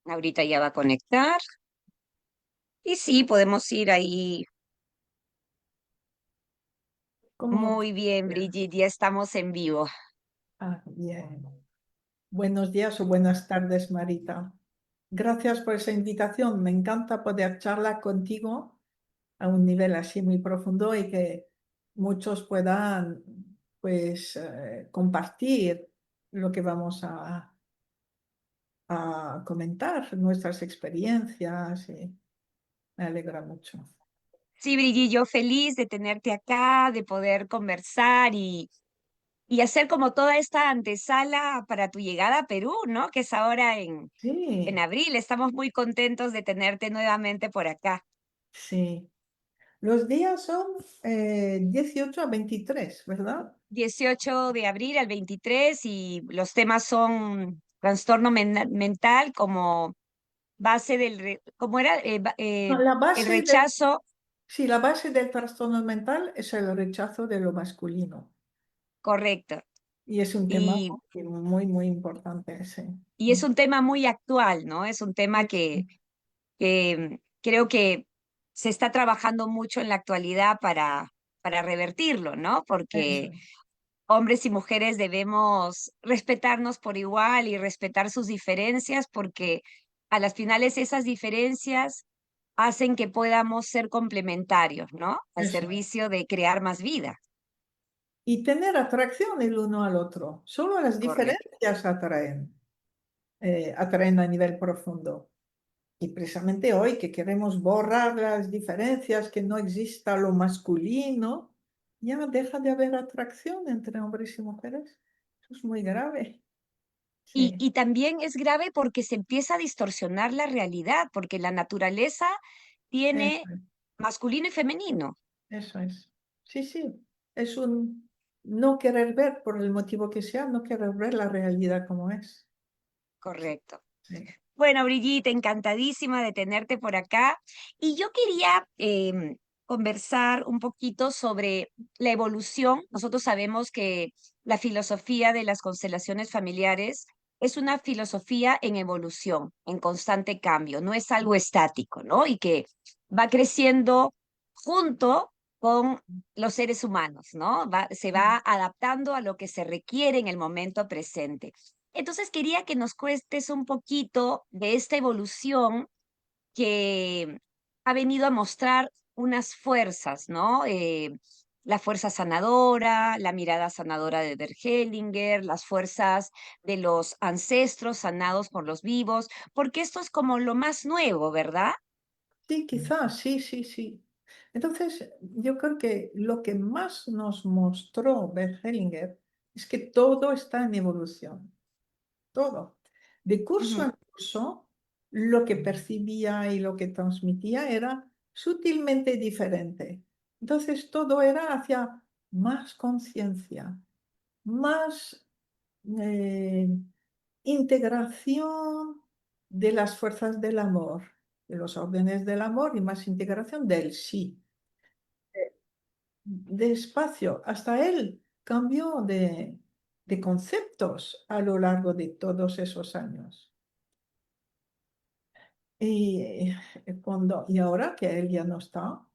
Ahorita ya va a conectar. Y sí, podemos ir ahí. ¿Cómo? Muy bien, Brigitte, ya estamos en vivo. Bien. Buenos días o buenas tardes, Marita. Gracias por esa invitación. Me encanta poder charlar contigo a un nivel así muy profundo y que muchos puedan, pues, compartir lo que vamos a comentar, nuestras experiencias. Y me alegra mucho. Sí, Brigitte, yo feliz de tenerte acá, de poder conversar y hacer como toda esta antesala para tu llegada a Perú, ¿no? Que es ahora en Sí, abril. Estamos muy contentos de tenerte nuevamente por acá. sí. Los días son 18 a 23, ¿verdad? 18 de abril al 23 y los temas son trastorno mental como base ¿cómo era? No, la El base del, rechazo, sí, la base del trastorno mental es el rechazo de lo masculino. correcto. Y es un tema Y, muy, muy importante, sí. y es un tema muy actual, ¿no? Es un tema Sí, que creo que se está trabajando mucho en la actualidad para revertirlo, ¿no? eso Porque es. hombres y mujeres debemos respetarnos por igual y respetar sus diferencias, porque a las finales esas diferencias hacen que podamos ser complementarios, ¿no? Al Eso es. servicio de crear más vida. Y tener atracción el uno al otro. Solo las Correcto. diferencias atraen a nivel profundo. Y precisamente hoy que queremos borrar las diferencias, que no exista lo masculino, ya deja de haber atracción entre hombres y mujeres. Eso es muy grave. Sí, Y también es grave porque se empieza a distorsionar la realidad, porque la naturaleza eso tiene es. masculino y femenino. Eso es. Sí, sí. Es un no querer ver, por el motivo que sea, no querer ver la realidad como es. Correcto. Sí. Bueno, Brigitte, encantadísima de tenerte por acá. Y yo quería conversar un poquito sobre la evolución. Nosotros sabemos que la filosofía de las constelaciones familiares es una filosofía en evolución, en constante cambio, no es algo estático, ¿no? Y que va creciendo junto con los seres humanos, ¿no? Se va adaptando a lo que se requiere en el momento presente. Entonces quería que nos cuentes un poquito de esta evolución que ha venido a mostrar unas fuerzas, ¿no? La fuerza sanadora, la mirada sanadora de Bert Hellinger, las fuerzas de los ancestros sanados por los vivos, porque esto es como lo más nuevo, ¿verdad? Sí, quizás, sí, sí, sí. Entonces, yo creo que lo que más nos mostró Bert Hellinger es que todo está en evolución, todo. De curso Ujú. en curso, lo que percibía y lo que transmitía era sutilmente diferente. Entonces, todo era hacia más conciencia, más eh, integración de las fuerzas del amor, de los órdenes del amor y más integración del sí. Despacio, hasta él cambió de conceptos a lo largo de todos esos años. Y, y ahora que él ya no está,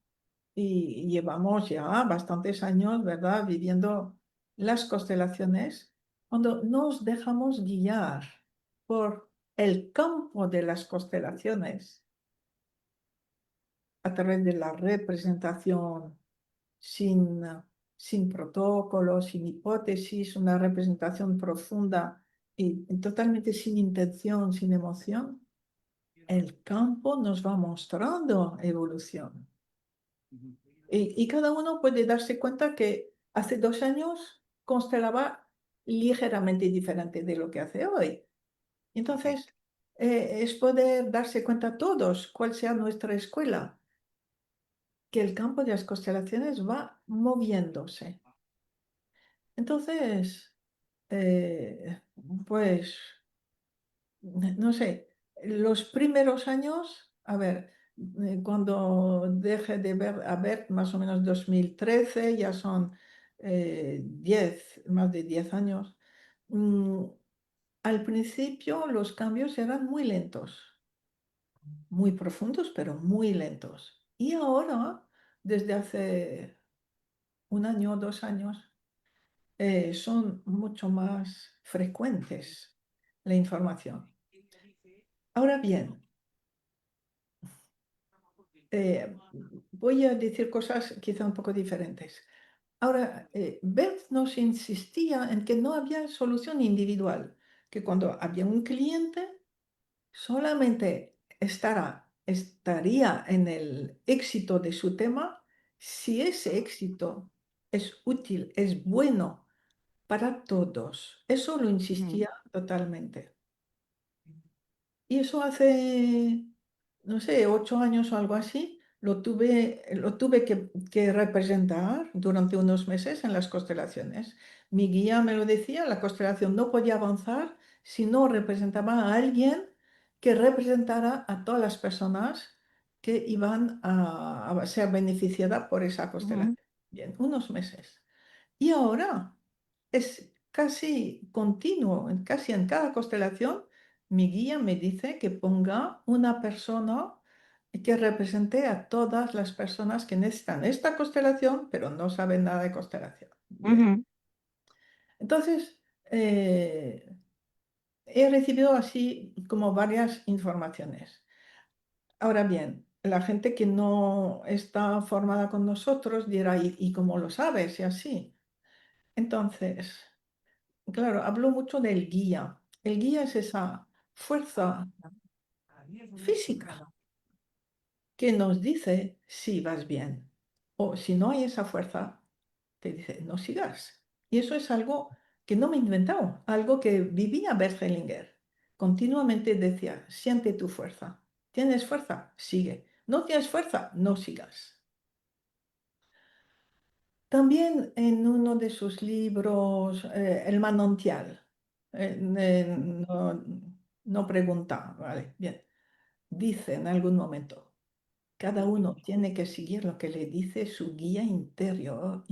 y llevamos ya bastantes años, ¿verdad?, viviendo las constelaciones, cuando nos dejamos guiar por el campo de las constelaciones a través de la representación sin, sin protocolo, sin hipótesis, una representación profunda y totalmente sin intención, sin emoción, el campo nos va mostrando evolución. Y cada uno puede darse cuenta que hace 2 años constelaba ligeramente diferente de lo que hace hoy. Correcto. Entonces, es poder darse cuenta todos cuál sea nuestra escuela, que el campo de las constelaciones va moviéndose. Entonces, eh, pues, no sé, los primeros años, a ver, cuando deje de ver, a ver, más o menos 2013, ya son 10, más de 10 años, mm, al principio los cambios eran muy lentos. muy profundos, pero muy lentos. Y ahora, desde hace un año o 2 años, son mucho más frecuentes la información. Ahora bien, voy a decir cosas quizá un poco diferentes. Ahora, Bert nos insistía en que no había solución individual, que cuando había un cliente, solamente estaría en el éxito de su tema si ese éxito es útil, es bueno para todos. Eso lo Ujú, insistía totalmente. Y eso hace, no sé, 8 años o algo así, lo tuve que representar durante unos meses en las constelaciones. Mi guía me lo decía, la constelación no podía avanzar si no representaba a alguien que representara a todas las personas que iban a ser beneficiadas por esa ujú, constelación. Bien, unos meses. Y ahora es casi continuo, casi en cada constelación, mi guía me dice que ponga una persona que represente a todas las personas que necesitan esta constelación, pero no saben nada de constelación. Bien. ujú, Entonces, he recibido así como varias informaciones. Ahora bien, la gente que no está formada con nosotros dirá, ¿y cómo lo sabes? Y así. Entonces, claro, hablo mucho del guía. El guía es esa fuerza física que nos dice si vas bien. O si no hay esa fuerza, te dice no sigas. Y eso es algo que no me he inventado, algo que vivía Bert Hellinger. Continuamente decía, siente tu fuerza. ¿Tienes fuerza? Sigue. ¿No tienes fuerza? No sigas. También en uno de sus libros, El manantial, no, no pregunta, ¿vale? Bien, dice en algún momento, cada uno tiene que seguir lo que le dice su guía interno,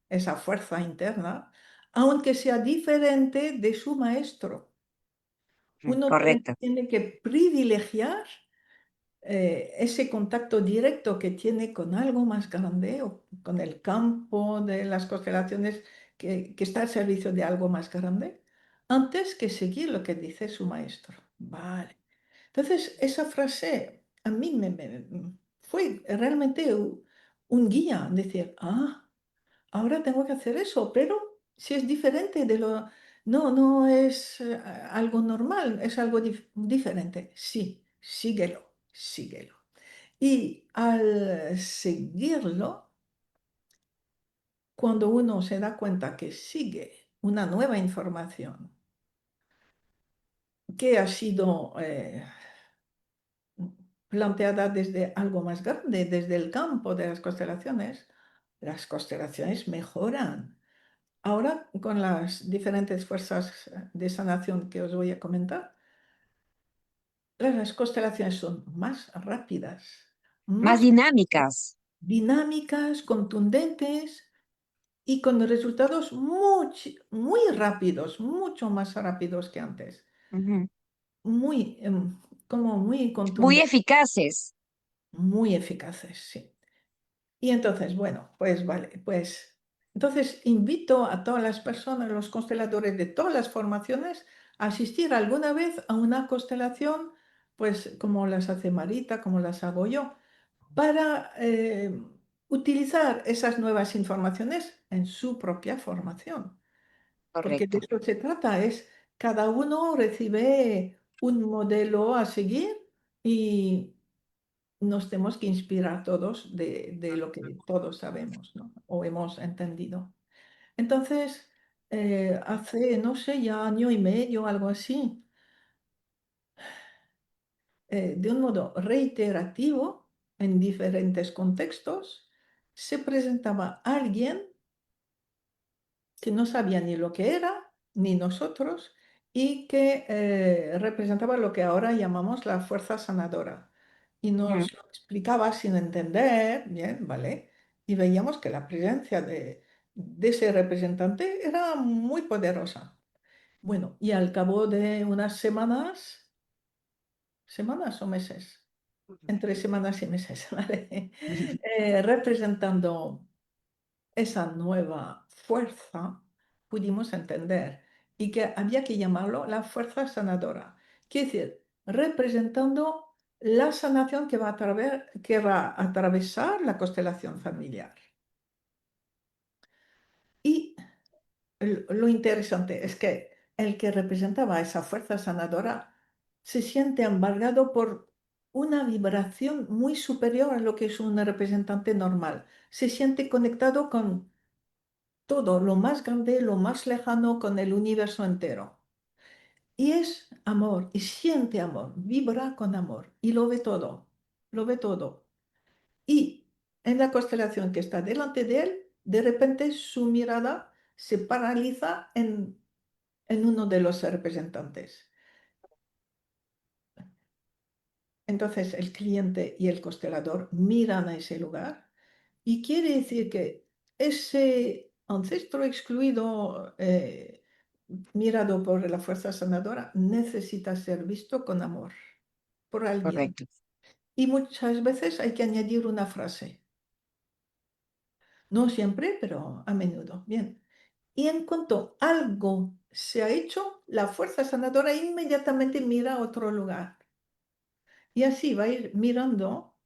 esa fuerza interna, aunque sea diferente de su maestro. Uno correcto, tiene que privilegiar ese contacto directo que tiene con algo más grande o con el campo de las constelaciones que está al servicio de algo más grande, antes que seguir lo que dice su maestro. Vale. Entonces, esa frase a mí fue realmente un guía, decir, ahora tengo que hacer eso, pero si es diferente de lo... No, no es algo normal, es algo diferente. Sí, síguelo, síguelo. Y al seguirlo, cuando uno se da cuenta que sigue una nueva información que ha sido planteada desde algo más grande, desde el campo de las constelaciones mejoran. Ahora, con las diferentes fuerzas de sanación que os voy a comentar, las constelaciones son más rápidas, más más dinámicas. dinámicas, contundentes y con resultados muy rápidos, mucho más rápidos que antes, Ujú, muy, como muy muy contundentes, eficaces. muy eficaces, sí. Y entonces, bueno, pues vale, pues entonces invito a todas las personas, los consteladores de todas las formaciones, a asistir alguna vez a una constelación, pues como las hace Marita, como las hago yo, para utilizar esas nuevas informaciones en su propia formación. Porque de Correcto, eso se trata, es cada uno recibe un modelo a seguir y nos tenemos que inspirar todos de lo que todos sabemos, ¿no? O hemos entendido. Entonces, hace, no sé, ya año y medio, algo así, de un modo reiterativo, en diferentes contextos, se presentaba alguien que no sabía ni lo que era, ni nosotros, y que representaba lo que ahora llamamos la fuerza sanadora. Y ujú, nos lo explicaba sin entender, bien, ¿vale? Y veíamos que la presencia de ese representante era muy poderosa. Bueno, y al cabo de unas semanas semanas o meses, entre semanas y meses, ¿vale? Representando esa nueva fuerza, pudimos entender y que había que llamarlo la fuerza sanadora. Quiere decir, representando la sanación que va a atravesar la constelación familiar. Y lo interesante es que el que representaba esa fuerza sanadora se siente embargado por una vibración muy superior a lo que es un representante normal. Se siente conectado con todo, lo más grande, lo más lejano, con el universo entero. Y es amor, y siente amor, vibra con amor, y lo ve todo, lo ve todo. Y en la constelación que está delante de él, de repente su mirada se paraliza en uno de los representantes. Entonces el cliente y el constelador miran a ese lugar y quiere decir que ese ancestro excluido, mirado por la fuerza sanadora, necesita ser visto con amor por alguien. Correcto. Y muchas veces hay que añadir una frase. No siempre, pero a menudo. Bien. Y en cuanto algo se ha hecho, la fuerza sanadora inmediatamente mira a otro lugar. Y así va a ir mirando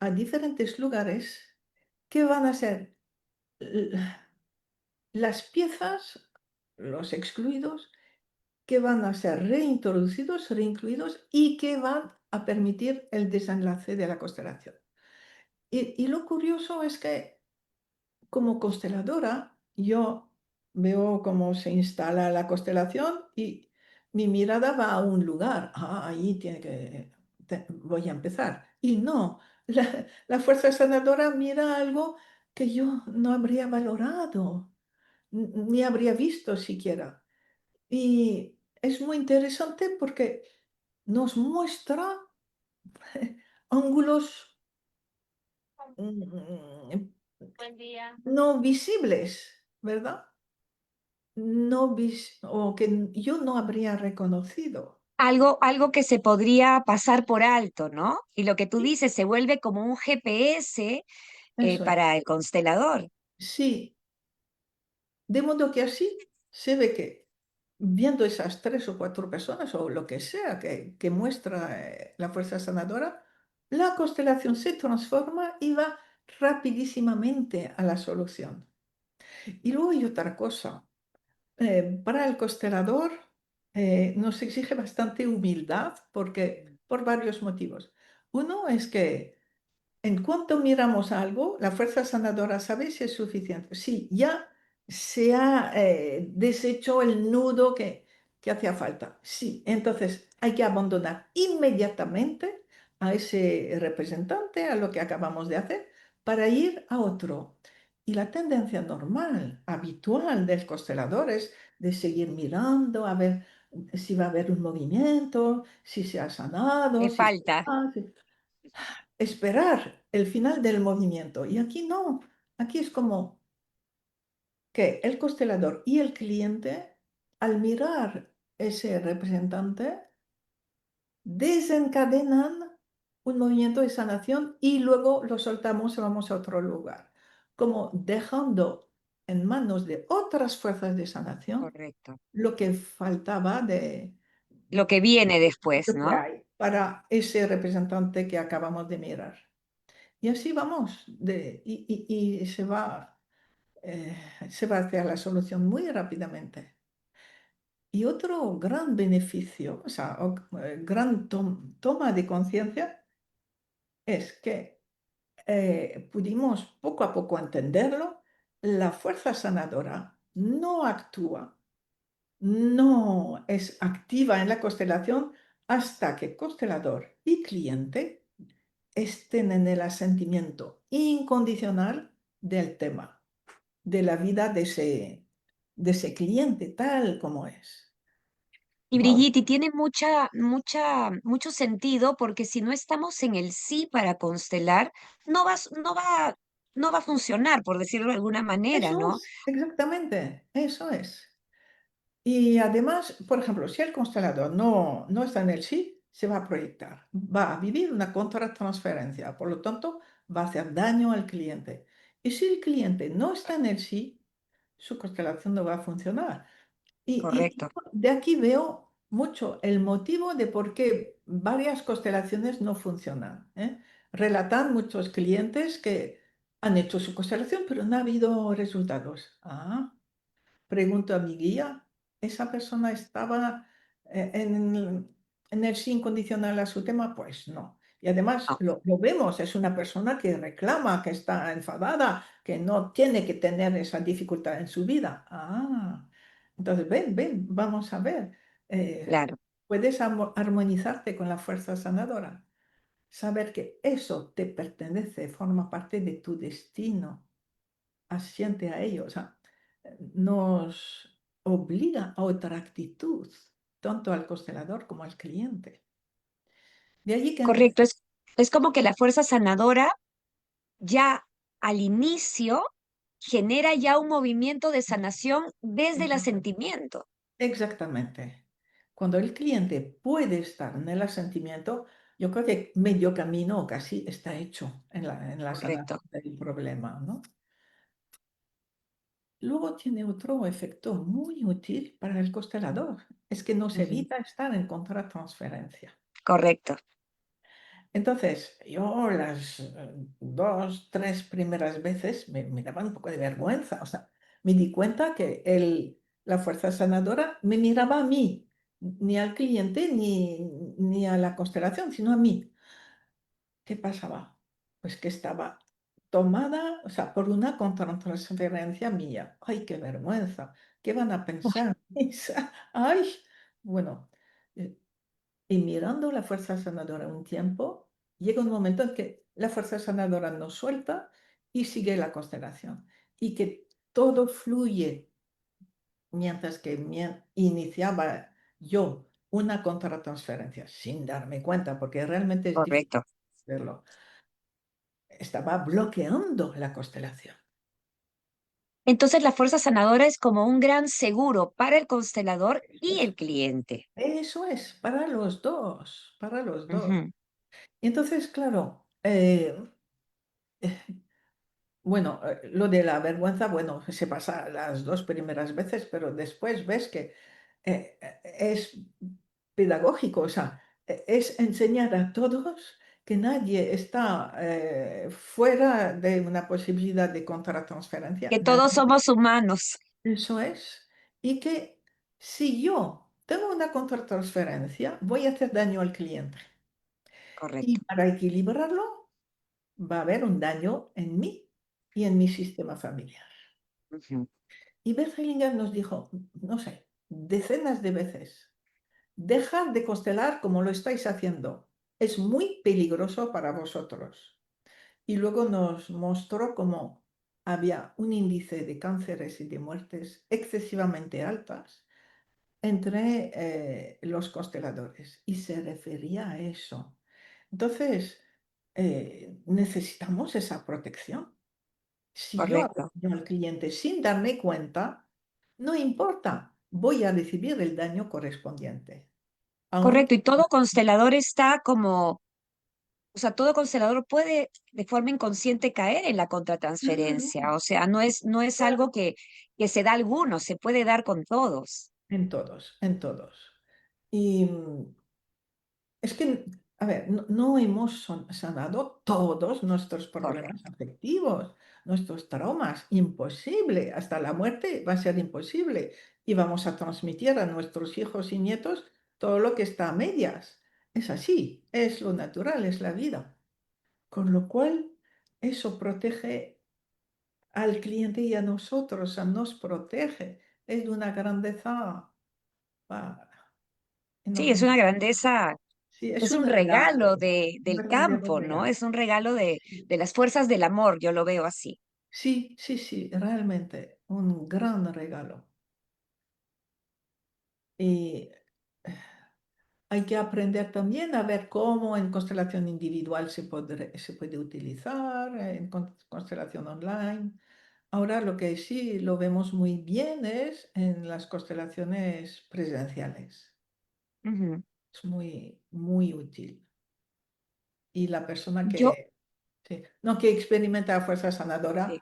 a diferentes lugares que van a ser las piezas, los excluidos, que van a ser reintroducidos, reincluidos y que van a permitir el desenlace de la constelación. Y lo curioso es que como consteladora, yo veo cómo se instala la constelación y mi mirada va a un lugar. Ah, ahí voy a empezar. Y no, la fuerza sanadora mira algo que yo no habría valorado, ni habría visto siquiera. Y es muy interesante porque nos muestra ángulos mm, no visibles, ¿verdad? No o que yo no habría reconocido. Algo que se podría pasar por alto, ¿no? Y lo que tú Sí, dices se vuelve como un GPS eso es. para el constelador. Sí, de modo que así se ve que viendo esas 3 o 4 personas o lo que sea que muestra la fuerza sanadora, la constelación se transforma y va rapidísimamente a la solución. Y luego hay otra cosa. Para el constelador nos exige bastante humildad por varios motivos. Uno es que en cuanto miramos algo, la fuerza sanadora sabe si es suficiente. Sí, ya se ha deshecho el nudo que hacía falta. Sí, entonces hay que abandonar inmediatamente a ese representante, a lo que acabamos de hacer, para ir a otro. Y la tendencia normal, habitual del constelador es de seguir mirando a ver si va a haber un movimiento, si se ha sanado, Me si se falta. va, esperar el final del movimiento. Y aquí no, aquí es como que el constelador y el cliente, al mirar ese representante, desencadenan un movimiento de sanación y luego lo soltamos y vamos a otro lugar, como dejando en manos de otras fuerzas de sanación Correcto. lo que faltaba de Lo que viene después, lo que ¿no? hay para ese representante que acabamos de mirar. Y así vamos, y eh, se va hacia la solución muy rápidamente. Y otro gran beneficio, o sea, gran toma de conciencia es que pudimos poco a poco entenderlo, la fuerza sanadora no actúa, no es activa en la constelación hasta que constelador y cliente estén en el asentimiento incondicional del tema, de la vida de ese cliente tal como es. Y Wow. Brigitte, y tiene mucho sentido porque si no estamos en el sí para constelar, no va a funcionar, por decirlo de alguna manera, Eso ¿no? es, exactamente, eso es. Y además, por ejemplo, si el constelador no está en el sí, se va a proyectar, va a vivir una contratransferencia, por lo tanto, va a hacer daño al cliente. Y si el cliente no está en el sí, su constelación no va a funcionar. Y correcto, de aquí veo mucho el motivo de por qué varias constelaciones no funcionan, ¿eh? Relatan muchos clientes que han hecho su constelación, pero no ha habido resultados. Pregunto a mi guía, ¿esa persona estaba en el sí incondicional a su tema? Pues no. Y además no, lo vemos, es una persona que reclama, que está enfadada, que no tiene que tener esa dificultad en su vida. Entonces ven, vamos a ver. eh, claro, Puedes armonizarte con la fuerza sanadora, saber que eso te pertenece, forma parte de tu destino, asiente a ello. O sea, nos obliga a otra actitud, tanto al constelador como al cliente. De allí que correcto. Es como que la fuerza sanadora ya al inicio genera ya un movimiento de sanación desde el asentimiento. exactamente. Cuando el cliente puede estar en el asentimiento, yo creo que medio camino casi está hecho en la Correcto. sanación del problema, ¿no? Luego tiene otro efecto muy útil para el constelador, es que nos Ujú, evita estar en contratransferencia. correcto, Entonces, yo las 2, 3 primeras veces me daba un poco de vergüenza, o sea, me di cuenta que la fuerza sanadora me miraba a mí, ni al cliente ni a la constelación, sino a mí. ¿Qué pasaba? Pues que estaba tomada, o sea, por una contratransferencia mía. ¡Ay, qué vergüenza! ¿Qué van a pensar? ¡Ay! Bueno, eh, y mirando la fuerza sanadora un tiempo, llega un momento en que la fuerza sanadora nos suelta y sigue la constelación. Y que todo fluye, mientras que iniciaba yo una contratransferencia sin darme cuenta, porque realmente es difícil correcto. verlo. Estaba bloqueando la constelación. Entonces la fuerza sanadora es como un gran seguro para el constelador y Eso, el cliente. eso es, para los dos, para los dos. Ujú, Y entonces, claro, bueno, lo de la vergüenza, bueno, se pasa las 2 primeras veces, pero después ves que es pedagógico, o sea, es enseñar a todos que nadie está fuera de una posibilidad de contratransferencia. que todos somos humanos. Eso es. Y que si yo tengo una contratransferencia, voy a hacer daño al cliente. Y Correcto. para equilibrarlo, va a haber un daño en mí y en mi sistema familiar. Ujú, Y Bert Hellinger nos dijo, no sé, decenas de veces, dejad de constelar como lo estáis haciendo. Es muy peligroso para vosotros. Y luego nos mostró cómo había un índice de cánceres y de muertes excesivamente altas entre los consteladores. Y se refería a eso. Entonces, necesitamos esa protección. Si yo correcto. apoyo al cliente sin darme cuenta, no importa, voy a recibir el daño correspondiente. Aún Correcto. Y todo constelador está como, o sea, todo constelador puede de forma inconsciente caer en la contratransferencia. O sea, no es algo que se da a algunos, se puede dar con todos. en todos, en todos. Y es que, a ver, no hemos sanado todos nuestros problemas Correcto. afectivos, nuestros traumas. Imposible. Hasta la muerte va a ser imposible. Y vamos a transmitir a nuestros hijos y nietos todo lo que está a medias. Es así, es lo natural, es la vida. Con lo cual, eso protege al cliente y a nosotros, o sea, nos protege. Es de una grandeza ah, Sí, es enorme. una grandeza, Sí, es es un un regalo regalo, un del verdadero campo, ¿no? regalo. Es un regalo Sí, de las fuerzas del amor, yo lo veo así. sí, sí, sí, realmente un gran regalo. Y hay que aprender también a ver cómo en constelación individual se puede utilizar, en constelación online. Ahora lo que sí lo vemos muy bien es en las constelaciones presenciales. Ujú. es muy, muy útil. Y la persona Yo, que, sí, no, que experimenta fuerza sí. sanadora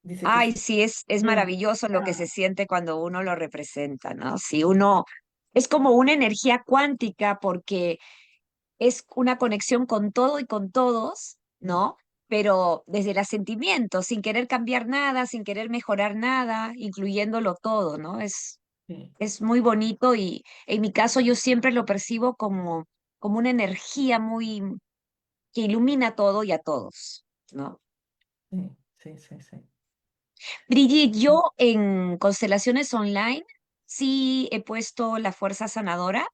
dice que Ay, es sí, es muy maravilloso lo que se buena. siente cuando uno lo representa, ¿no? Si uno, es como una energía cuántica porque es una conexión con todo y con todos, ¿no? Pero desde el sentimiento, sin querer cambiar nada, sin querer mejorar nada, incluyéndolo todo, ¿no? Sí, Es muy bonito y en mi caso yo siempre lo percibo como una energía muy que ilumina todo y a todos, ¿no? sí, sí, sí, sí. Brigitte, yo en constelaciones online sí he puesto la fuerza sanadora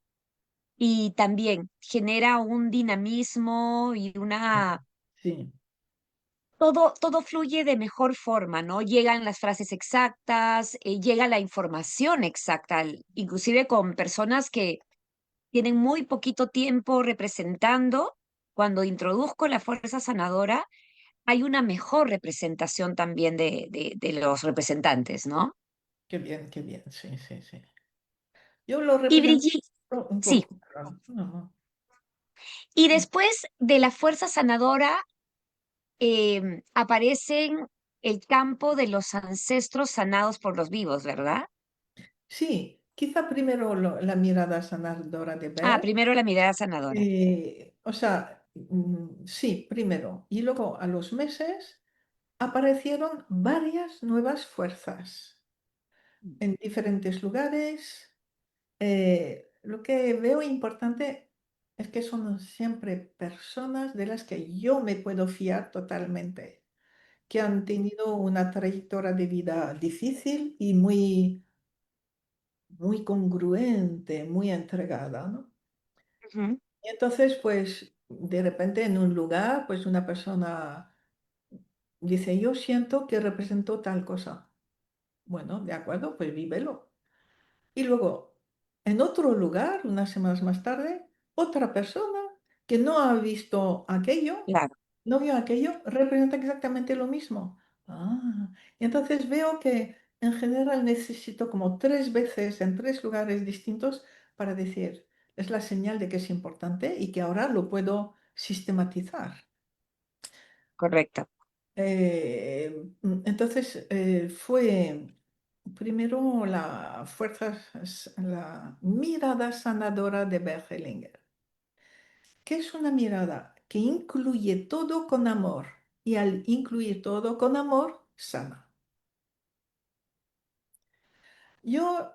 y también genera un dinamismo y una Sí, todo fluye de mejor forma, ¿no? Llegan las frases exactas, llega la información exacta, inclusive con personas que tienen muy poquito tiempo representando. Cuando introduzco la fuerza sanadora, hay una mejor representación también de los representantes, ¿no? qué bien, sí, sí, sí. Yo lo Y represento Brigitte, un sí, poco, pero no, y no. después de la fuerza sanadora aparecen el campo de los ancestros sanados por los vivos, ¿verdad? Sí, quizá primero la mirada sanadora de Ah, ver. primero la mirada sanadora. O sea, sí, primero. Y luego a los meses aparecieron varias nuevas fuerzas en diferentes lugares. Lo que veo importante es que son siempre personas de las que yo me puedo fiar totalmente, que han tenido una trayectoria de vida difícil y muy, muy congruente, muy entregada, ¿no? Ujú. Y entonces, pues, de repente en un lugar, pues una persona dice, yo siento que representó tal cosa. Bueno, de acuerdo, pues vívelo. Y luego, en otro lugar, unas semanas más tarde, otra persona que no ha visto aquello, Claro, no vio aquello, representa exactamente lo mismo. Y entonces veo que en general necesito como 3 veces en 3 lugares distintos para decir, es la señal de que es importante y que ahora lo puedo sistematizar. correcto. Entonces fue primero la mirada sanadora de Bert Hellinger, que es una mirada que incluye todo con amor y al incluir todo con amor, sana. Yo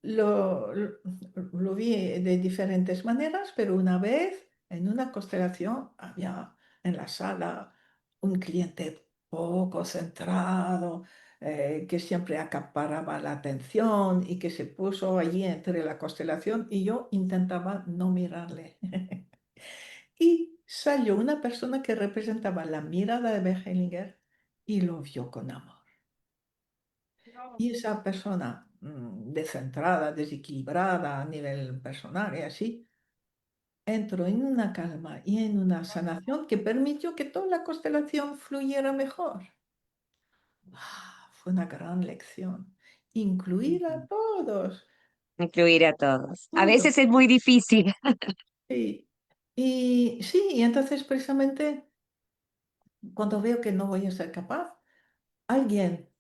lo vi de diferentes maneras, pero una vez en una constelación había en la sala un cliente poco centrado, que siempre acaparaba la atención y que se puso allí entre la constelación y yo intentaba no mirarle. Y salió una persona que representaba la mirada de Behelinger y lo vio con amor. Y esa persona descentrada, desequilibrada a nivel personal y así, entró en una calma y en una sanación que permitió que toda la constelación fluyera mejor. Fue una gran lección. Incluir a Ujú. todos, Incluir a todos. A todos. veces es muy difícil. Sí. Y sí, y entonces precisamente cuando veo que no voy a ser capaz, alguien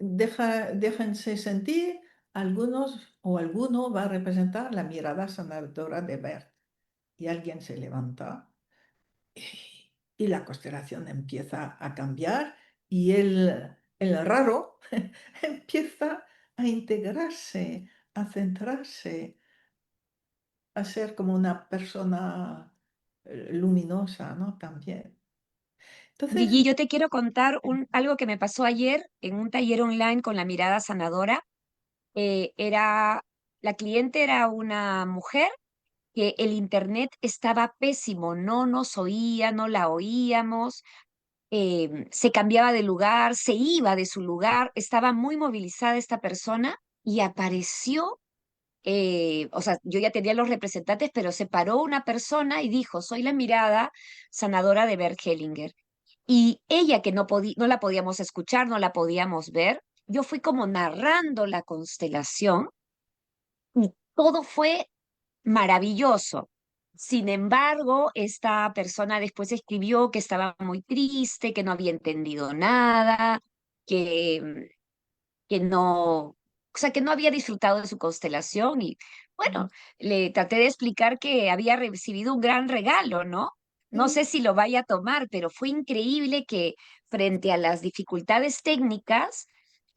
déjense sentir, algunos o alguno va a representar la mirada sanadora de Bert. Y alguien se levanta y la constelación empieza a cambiar y el raro empieza a integrarse, a centrarse, a ser como una persona luminosa, ¿no? También. Entonces, Gigi, yo te quiero contar algo que me pasó ayer en un taller online con la mirada sanadora. Era, la cliente era una mujer que el internet estaba pésimo, no nos oía, no la oíamos, se cambiaba de lugar, se iba de su lugar, estaba muy movilizada esta persona y apareció, o sea, yo ya tenía los representantes, pero se paró una persona y dijo, soy la mirada sanadora de Bert Hellinger. Y ella que no la podíamos escuchar, no la podíamos ver, yo fui como narrando la constelación y todo fue maravilloso. Sin embargo, esta persona después escribió que estaba muy triste, que no había entendido nada, que, que no, o sea, que no había disfrutado de su constelación y bueno, le traté de explicar que había recibido un gran regalo, ¿no? No sé Sí, si lo vaya a tomar, pero fue increíble que frente a las dificultades técnicas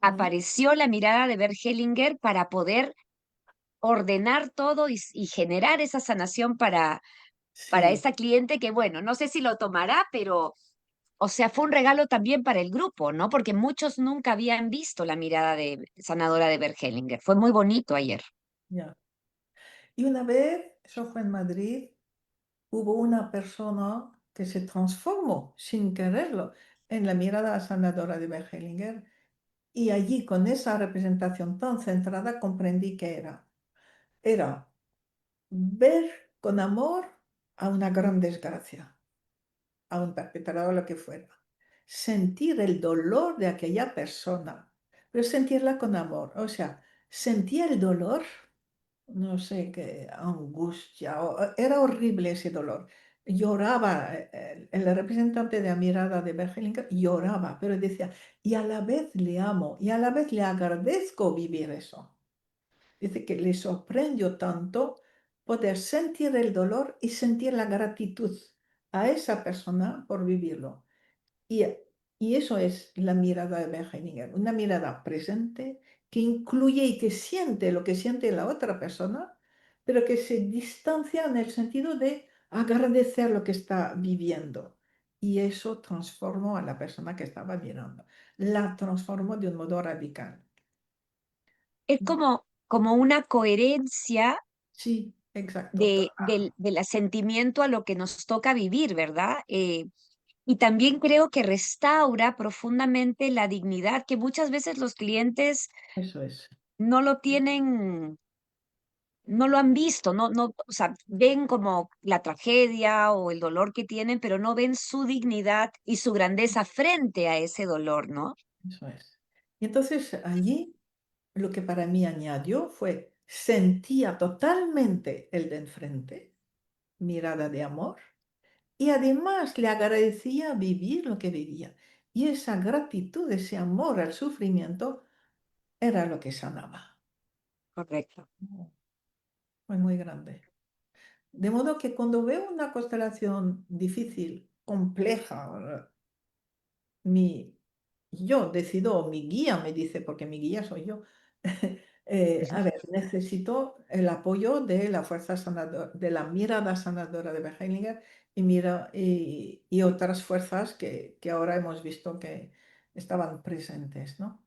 sí, apareció la mirada de Bert Hellinger para poder ordenar todo y generar esa sanación para sí, esa cliente que, bueno, no sé si lo tomará, pero, o sea, fue un regalo también para el grupo, ¿no? Porque muchos nunca habían visto la mirada de sanadora de Bert Hellinger. Fue muy bonito ayer. ya. Y una vez, eso fue en Madrid, hubo una persona que se transformó sin quererlo en la mirada sanadora de Bergelinger y allí con esa representación tan centrada comprendí que era ver con amor a una gran desgracia, a un perpetrador, lo que fuera, sentir el dolor de aquella persona, pero sentirla con amor, o sea, sentía el dolor, no sé qué angustia, era horrible ese dolor. Lloraba, el representante de la mirada de Bergelinger lloraba, pero decía, y a la vez le amo, y a la vez le agradezco vivir eso. Dice que le sorprendió tanto poder sentir el dolor y sentir la gratitud a esa persona por vivirlo. Y, y eso es la mirada de Bergelinger, una mirada presente que incluye y que siente lo que siente la otra persona, pero que se distancia en el sentido de agradecer lo que está viviendo. Y eso transformó a la persona que estaba mirando. La transformó de un modo radical. Es como una coherencia Sí, exacto. del sentimiento a lo que nos toca vivir, ¿verdad? Y también creo que restaura profundamente la dignidad que muchas veces los clientes Eso es. no lo tienen, no lo han visto, o sea, ven como la tragedia o el dolor que tienen, pero no ven su dignidad y su grandeza frente a ese dolor, ¿no? Eso es. Y entonces allí lo que para mí añadió fue, sentía totalmente el de enfrente, mirada de amor, y además le agradecía vivir lo que vivía. Y esa gratitud, ese amor al sufrimiento, era lo que sanaba. Correcto. Fue muy grande. De modo que cuando veo una constelación difícil, compleja, mi, yo decido, mi guía me dice, porque mi guía soy yo, a ver, necesito el apoyo de la fuerza sanadora, de la mirada sanadora de Bergelinger y otras fuerzas que ahora hemos visto que estaban presentes, ¿no?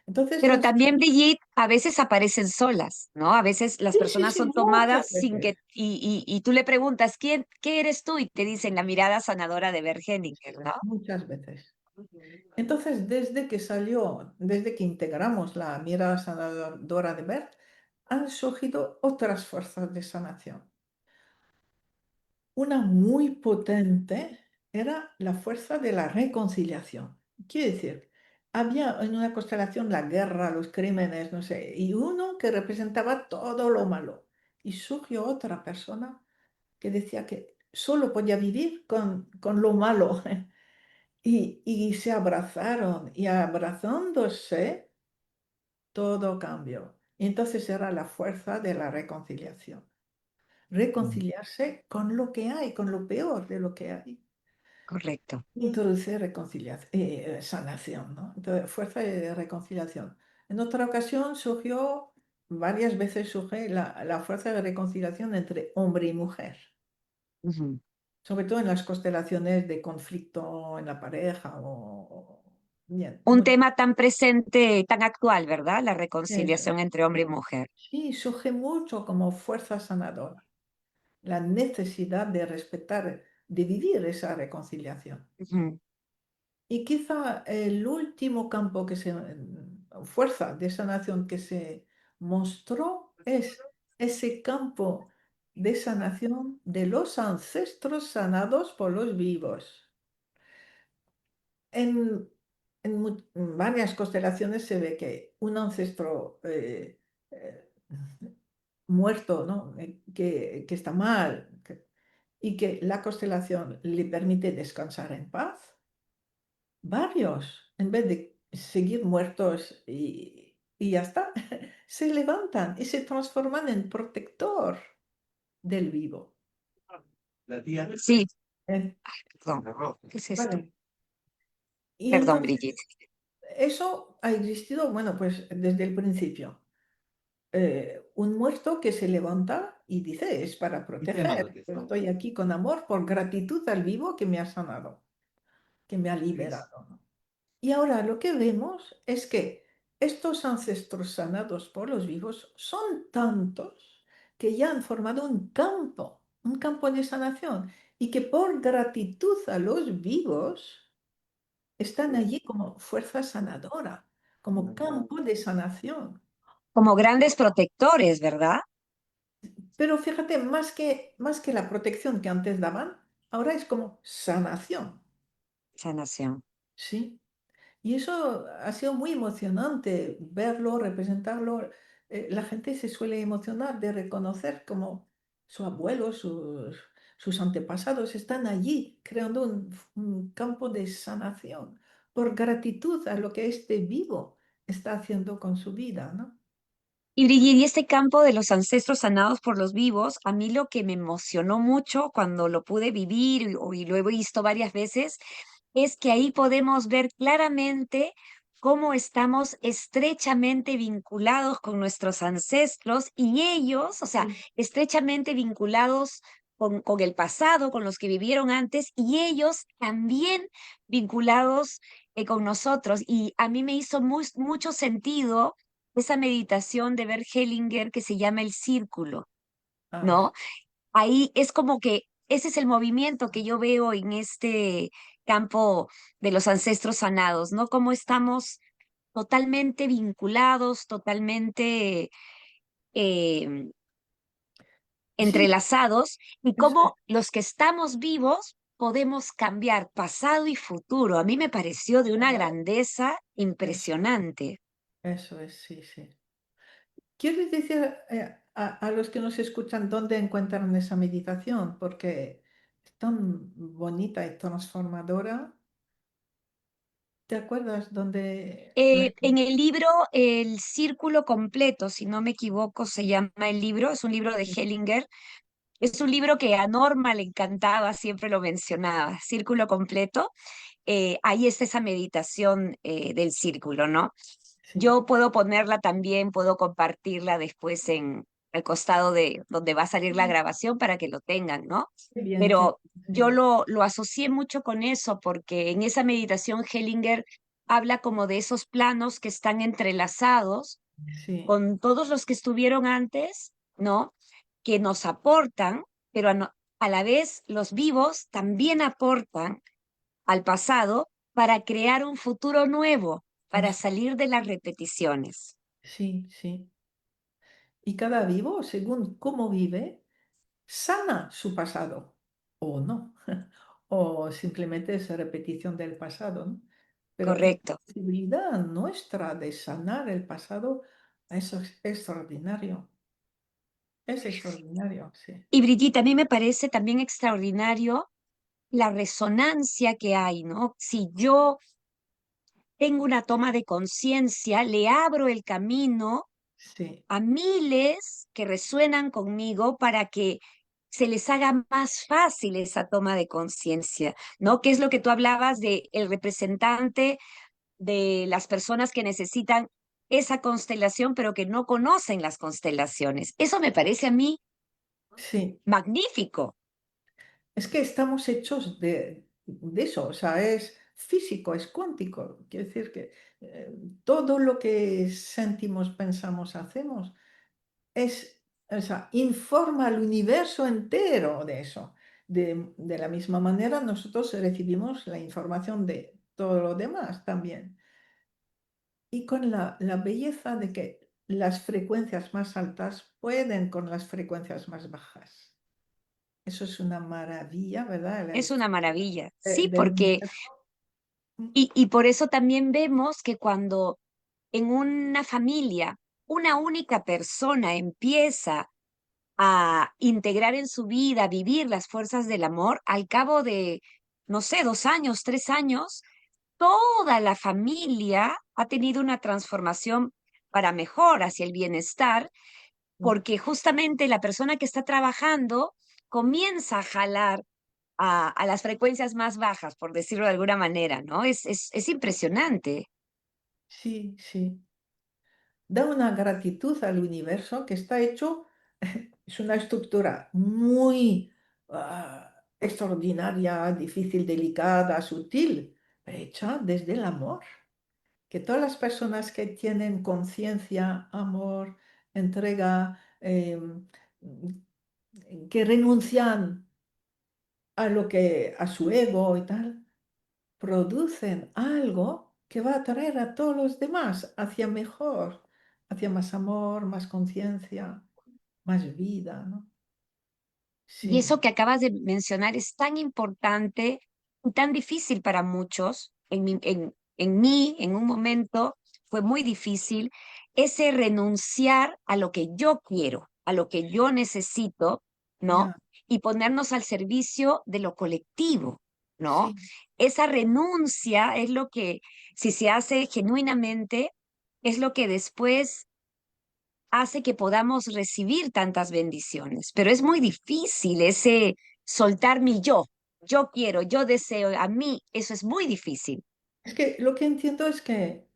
Entonces, Pero también, Brigitte, a veces aparecen solas, ¿no? A veces las sí, sí, personas sí, son muchas tomadas sin veces, que, y tú le preguntas, ¿qué eres tú? Y te dicen la mirada sanadora de Bert Hellinger, ¿no? muchas veces. Entonces, desde que integramos la mirada sanadora de Berg, han surgido otras fuerzas de sanación. Una muy potente era la fuerza de la reconciliación. Quiere decir, había en una constelación la guerra, los crímenes, no sé, y uno que representaba todo lo malo. Y surgió otra persona que decía que solo podía vivir con lo malo. Y se abrazaron y abrazándose todo cambió. Y entonces era la fuerza de la reconciliación. Mm. Reconciliarse con lo que hay, con lo peor de lo que hay. Correcto. Introduce sanación, ¿no? Entonces, fuerza de reconciliación. En otra ocasión surgió, varias veces surge la fuerza de reconciliación entre hombre y mujer, Ujú. sobre todo en las constelaciones de conflicto en la pareja bien, Un tema tan presente, tan actual, ¿verdad? La eso reconciliación es. entre hombre y mujer. Sí, surge mucho como fuerza sanadora, la necesidad de respetar, de vivir esa reconciliación. Ujú. Y quizá el último campo fuerza de sanación que se mostró es ese campo de sanación de los ancestros sanados por los vivos. En, en varias constelaciones se ve que un ancestro muerto, ¿no? Que está mal, y que la constelación le permite descansar en paz. Varios, en vez de seguir muertos y ya está, se levantan y se transforman en protector del vivo. Sí, Eh, perdón. ¿Qué es esto? Vale. Y Perdón, entonces, Brigitte. eso ha existido, bueno, pues desde el principio. Un muerto que se levanta y dice, es para proteger. Yo estoy aquí con amor por gratitud al vivo que me ha sanado, que me ha liberado, ¿no? Y ahora lo que vemos es que estos ancestros sanados por los vivos son tantos que ya han formado un campo de sanación, y que por gratitud a los vivos están allí como fuerza sanadora, como campo de sanación. Como grandes protectores, ¿verdad? Pero fíjate, más que la protección que antes daban, ahora es como sanación, Sanación. ¿sí? Y eso ha sido muy emocionante verlo, representarlo. La gente se suele emocionar de reconocer como su abuelo, sus antepasados están allí creando un campo de sanación por gratitud a lo que este vivo está haciendo con su vida, ¿no? Y Brigitte, y este campo de los ancestros sanados por los vivos, a mí lo que me emocionó mucho cuando lo pude vivir y lo he visto varias veces, es que ahí podemos ver claramente cómo estamos estrechamente vinculados con nuestros ancestros y ellos, o sea, Sí. estrechamente vinculados con el pasado, con los que vivieron antes, y ellos también vinculados con nosotros. Y a mí me hizo mucho sentido esa meditación de Bert Hellinger que se llama el círculo, Ah, ¿no? Ahí es como que ese es el movimiento que yo veo en este campo de los ancestros sanados, ¿no? Cómo estamos totalmente vinculados, totalmente eh, sí, entrelazados y eso es, cómo los que estamos vivos podemos cambiar pasado y futuro. A mí me pareció de una grandeza impresionante. eso es, sí, sí. ¿Quieres decir a los que nos escuchan dónde encuentran esa meditación? Porque es tan bonita y transformadora. ¿Te acuerdas dónde En el libro El Círculo Completo, si no me equivoco, se llama el libro, es un libro de Hellinger, es un libro que a Norma le encantaba, siempre lo mencionaba, Círculo Completo, ahí está esa meditación del círculo, ¿no? Sí, Yo puedo ponerla también, puedo compartirla después en al costado de donde va a salir la grabación para que lo tengan, ¿no? qué bien, Pero yo sí, lo asocié mucho con eso porque en esa meditación Hellinger habla como de esos planos que están entrelazados sí, con todos los que estuvieron antes, ¿no? Que nos aportan, pero a la vez los vivos también aportan al pasado para crear un futuro nuevo, para eso, salir de las repeticiones. sí, sí. Y cada vivo, según cómo vive, sana su pasado o no, o simplemente es repetición del pasado, ¿no? Pero la Correcto. posibilidad nuestra de sanar el pasado, eso es extraordinario, sí. Y Brigitte, a mí me parece también extraordinario la resonancia que hay, ¿no? Si yo tengo una toma de conciencia, le abro el camino Sí, a miles que resuenan conmigo para que se les haga más fácil esa toma de conciencia, ¿no? Que es lo que tú hablabas de el representante de las personas que necesitan esa constelación, pero que no conocen las constelaciones. Eso me parece a mí sí. magnífico. Es que estamos hechos de eso, o sea, es físico, es cuántico. Quiere decir que eh, todo lo que sentimos, pensamos, hacemos o sea, informa al universo entero de eso. De la misma manera, nosotros recibimos la información de todo lo demás también. Y con la belleza de que las frecuencias más altas pueden con las frecuencias más bajas. Eso es una maravilla, ¿verdad? Es una maravilla. Sí, Del porque, universo. y por eso también vemos que cuando en una familia una única persona empieza a integrar en su vida, vivir las fuerzas del amor, al cabo de, no sé, 2 años, 3 años, toda la familia ha tenido una transformación para mejor hacia el bienestar, porque justamente la persona que está trabajando comienza a jalar a las frecuencias más bajas, por decirlo de alguna manera, ¿no? Es impresionante. Sí, sí. Da una gratitud al universo que está hecho, es una estructura muy extraordinaria, difícil, delicada, sutil, hecha desde el amor. Que todas las personas que tienen conciencia, amor, entrega, que renuncian a lo que, a su ego y tal, producen algo que va a atraer a todos los demás hacia mejor, hacia más amor, más conciencia, más vida, ¿no? Y Sí, eso que acabas de mencionar es tan importante y tan difícil para muchos. En mí, en un momento, fue muy difícil ese renunciar a lo que yo quiero, a lo que yo necesito, ¿no? ya, Y ponernos al servicio de lo colectivo, ¿no? sí. Esa renuncia es lo que, si se hace genuinamente, es lo que después hace que podamos recibir tantas bendiciones, pero es muy difícil ese soltar mi yo. Yo quiero, yo deseo, a mí, eso es muy difícil. Es que lo que entiendo es que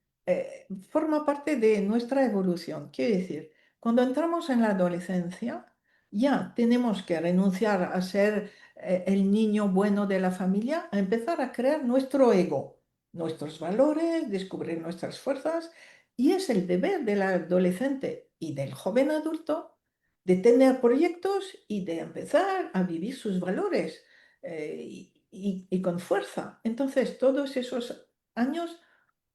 forma parte de nuestra evolución. Quiere decir, cuando entramos en la adolescencia, ya tenemos que renunciar a ser el niño bueno de la familia, a empezar a crear nuestro ego, nuestros valores, descubrir nuestras fuerzas. Y es el deber del adolescente y del joven adulto de tener proyectos y de empezar a vivir sus valores y con fuerza. Entonces, todos esos años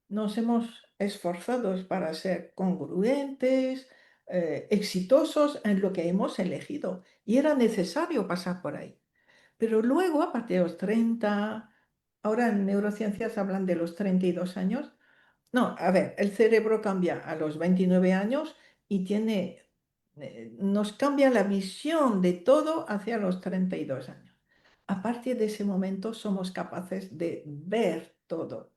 nos hemos esforzado para ser congruentes, exitosos en lo que hemos elegido. Y era necesario pasar por ahí. Pero luego, a partir de los 30, ahora en neurociencias hablan de los 32 años. No, a ver, el cerebro cambia a los 29 años y nos cambia la visión de todo hacia los 32 años. A partir de ese momento somos capaces de ver todo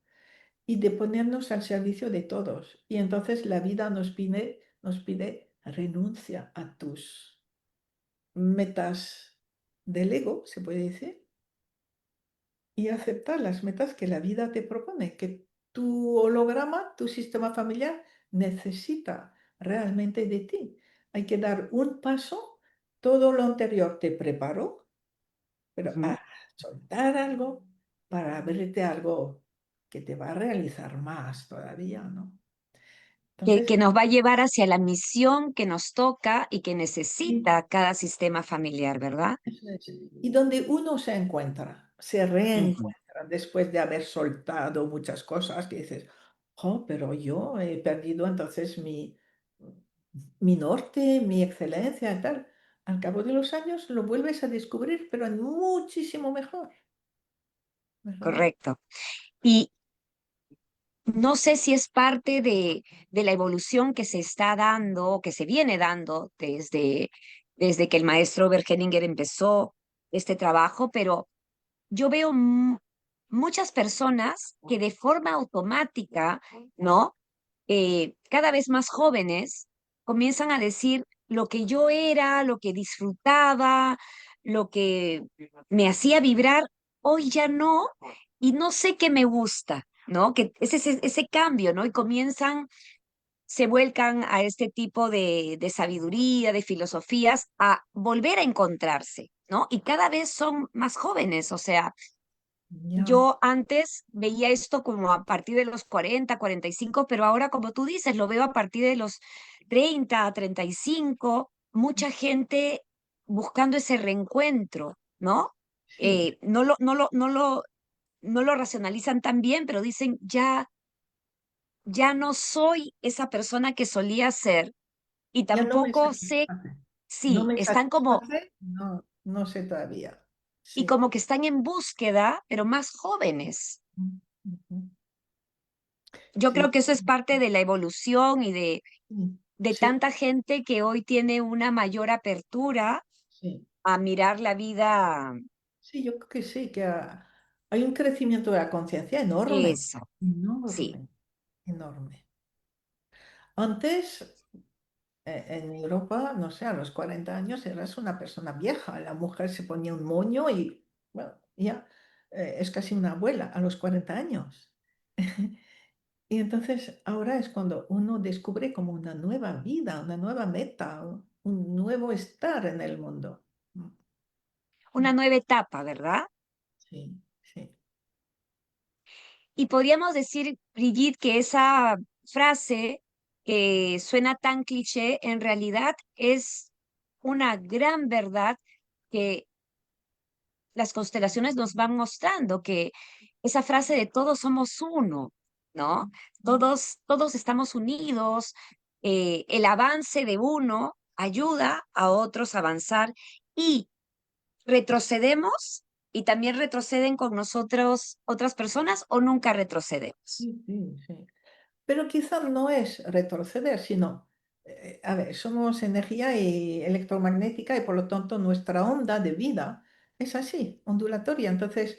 y de ponernos al servicio de todos. Y entonces la vida nos pide renuncia a tus metas del ego, se puede decir, y aceptar las metas que la vida te propone, que tu holograma, tu sistema familiar necesita realmente de ti. Hay que dar un paso, todo lo anterior te preparó, pero Ujú. a soltar algo para abrirte algo que te va a realizar más todavía, ¿no? Que Entonces, nos va a llevar hacia la misión que nos toca y que sí, necesita cada sistema familiar, ¿verdad? eso es. Y donde uno se encuentra, se Ujú. reencuentra después de haber soltado muchas cosas que dices, oh, pero yo he perdido entonces mi norte, mi excelencia y tal. Al cabo de los años lo vuelves a descubrir, pero en muchísimo mejor, ¿verdad? Correcto. Y no sé si es parte de la evolución que se está dando, o que se viene dando desde que el maestro Bergeninger empezó este trabajo, pero yo veo muchas personas que de forma automática, ¿no? Cada vez más jóvenes comienzan a decir lo que yo era, lo que disfrutaba, lo que me hacía vibrar, hoy ya no, y no sé qué me gusta, ¿no? Que es ese cambio, ¿no? Y comienzan, se vuelcan a este tipo de sabiduría, de filosofías, a volver a encontrarse, ¿no? Y cada vez son más jóvenes, o sea, Ya, yo antes veía esto como a partir de los 40, 45, pero ahora, como tú dices, lo veo a partir de los 30, 35, mucha gente buscando ese reencuentro, ¿no? sí, No lo racionalizan tan bien, pero dicen, ya no soy esa persona que solía ser y ya no me tampoco sé, satisface. No sí, me están como, satisface, no, no sé todavía. y Sí. como que están en búsqueda, pero más jóvenes. Ujú. Yo Sí, creo que eso es parte de la evolución y de, sí. de Sí, tanta gente que hoy tiene una mayor apertura sí. a mirar la vida. Sí, yo creo que sí, que hay un crecimiento de la conciencia enorme, Eso, sí. enorme, enorme. Antes, en Europa, no sé, a los 40 años eras una persona vieja. La mujer se ponía un moño y, bueno, ya es casi una abuela a los 40 años. Y entonces ahora es cuando uno descubre como una nueva vida, una nueva meta, un nuevo estar en el mundo. Una nueva etapa, ¿verdad? Sí, sí. Y podríamos decir, Brigitte, que esa frase que suena tan cliché, en realidad es una gran verdad que las constelaciones nos van mostrando, que esa frase de todos somos uno, ¿no? Todos estamos unidos, el avance de uno ayuda a otros a avanzar y retrocedemos y también retroceden con nosotros otras personas o nunca retrocedemos. Sí, sí, sí. Pero quizá no es retroceder, sino, a ver, somos energía electromagnética y por lo tanto nuestra onda de vida es así, ondulatoria. Entonces,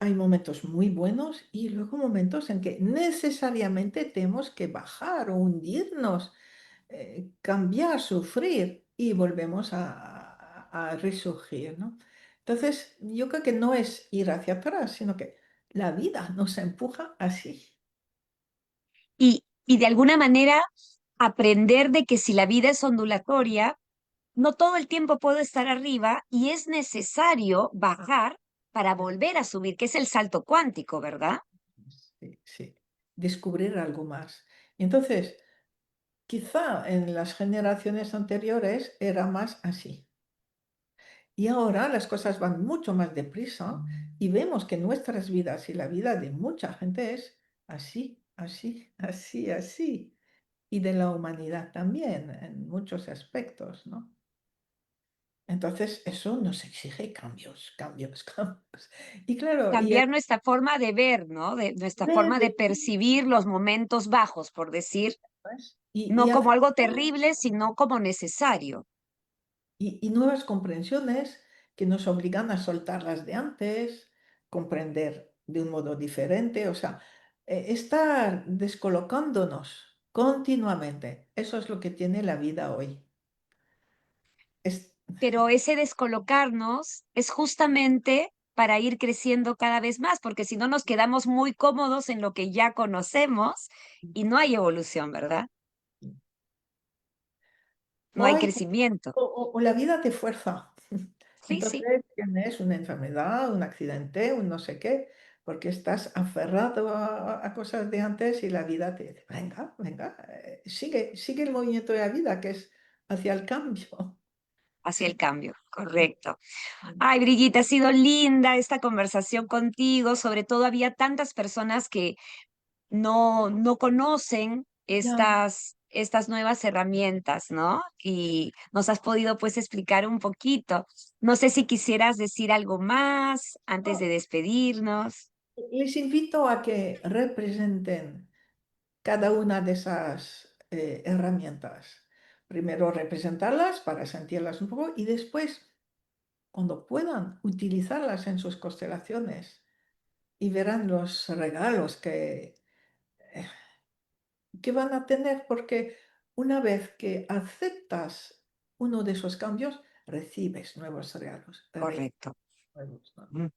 hay momentos muy buenos y luego momentos en que necesariamente tenemos que bajar o hundirnos, cambiar, sufrir y volvemos a resurgir, ¿no? Entonces, yo creo que no es ir hacia atrás, sino que la vida nos empuja así. Y de alguna manera aprender de que si la vida es ondulatoria, no todo el tiempo puedo estar arriba y es necesario bajar para volver a subir, que es el salto cuántico, ¿verdad? Sí, sí, descubrir algo más. Y entonces, quizá en las generaciones anteriores era más así. Y ahora las cosas van mucho más deprisa y vemos que nuestras vidas y la vida de mucha gente es así, así, así, así. Y de la humanidad también, en muchos aspectos, ¿no? Entonces, eso nos exige cambios, cambios, cambios. Y claro, y Cambiar nuestra forma de ver, ¿no? De nuestra forma de percibir los momentos bajos, por decir, y no como aceptar algo terrible, sino como necesario. y nuevas comprensiones que nos obligan a soltar las de antes, comprender de un modo diferente, o sea, estar descolocándonos continuamente. Eso es lo que tiene la vida hoy. Es, Pero ese descolocarnos es justamente para ir creciendo cada vez más, porque si no nos quedamos muy cómodos en lo que ya conocemos y no hay evolución, ¿verdad? No o, hay hay- crecimiento. o la vida te fuerza. Sí, sí, Entonces tienes una enfermedad, un accidente, un no sé qué, porque estás aferrado a cosas de antes y la vida te dice, venga, venga, sigue, sigue el movimiento de la vida que es hacia el cambio. hacia el cambio, correcto. Ay, Brigitte, ha sido linda esta conversación contigo. Sobre todo había tantas personas que no conocen Ya. estas nuevas herramientas, ¿no? Y nos has podido pues explicar un poquito. No sé si quisieras decir algo más antes No, de despedirnos. les invito a que representen cada una de esas herramientas. Primero representarlas para sentirlas un poco y después, cuando puedan, utilizarlas en sus constelaciones y verán los regalos eh, que van a tener, porque una vez que aceptas uno de esos cambios, recibes nuevos regalos, Correcto. nuevos, ¿no? Mm.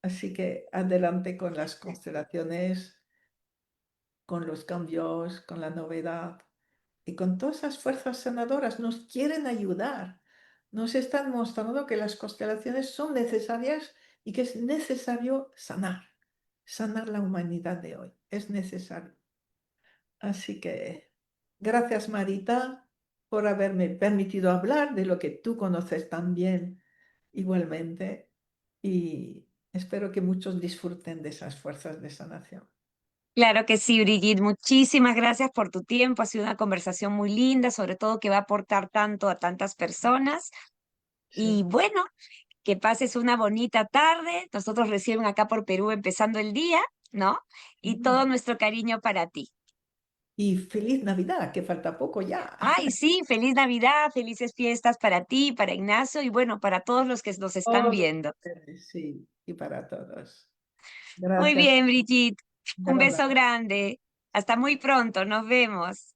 Así que adelante con las constelaciones, con los cambios, con la novedad y con todas esas fuerzas sanadoras. Nos quieren ayudar, nos están mostrando que las constelaciones son necesarias y que es necesario sanar, sanar la humanidad de hoy. Es necesario. Así que gracias, Marita, por haberme permitido hablar de lo que tú conoces tan bien igualmente y espero que muchos disfruten de esas fuerzas de sanación. Claro que sí, Brigitte. Muchísimas gracias por tu tiempo. Ha sido una conversación muy linda, sobre todo que va a aportar tanto a tantas personas. Y Sí, bueno, que pases una bonita tarde. Nosotros recién acá por Perú empezando el día, ¿no? Y todo mm, nuestro cariño para ti. Y feliz Navidad, que falta poco ya. Ay, sí, feliz Navidad, felices fiestas para ti, para Ignacio y bueno, para todos los que nos están Todos viendo. ustedes, sí, y para todos. Muy Gracias, bien, Brigitte. Un beso Carola. grande. Hasta muy pronto. Nos vemos.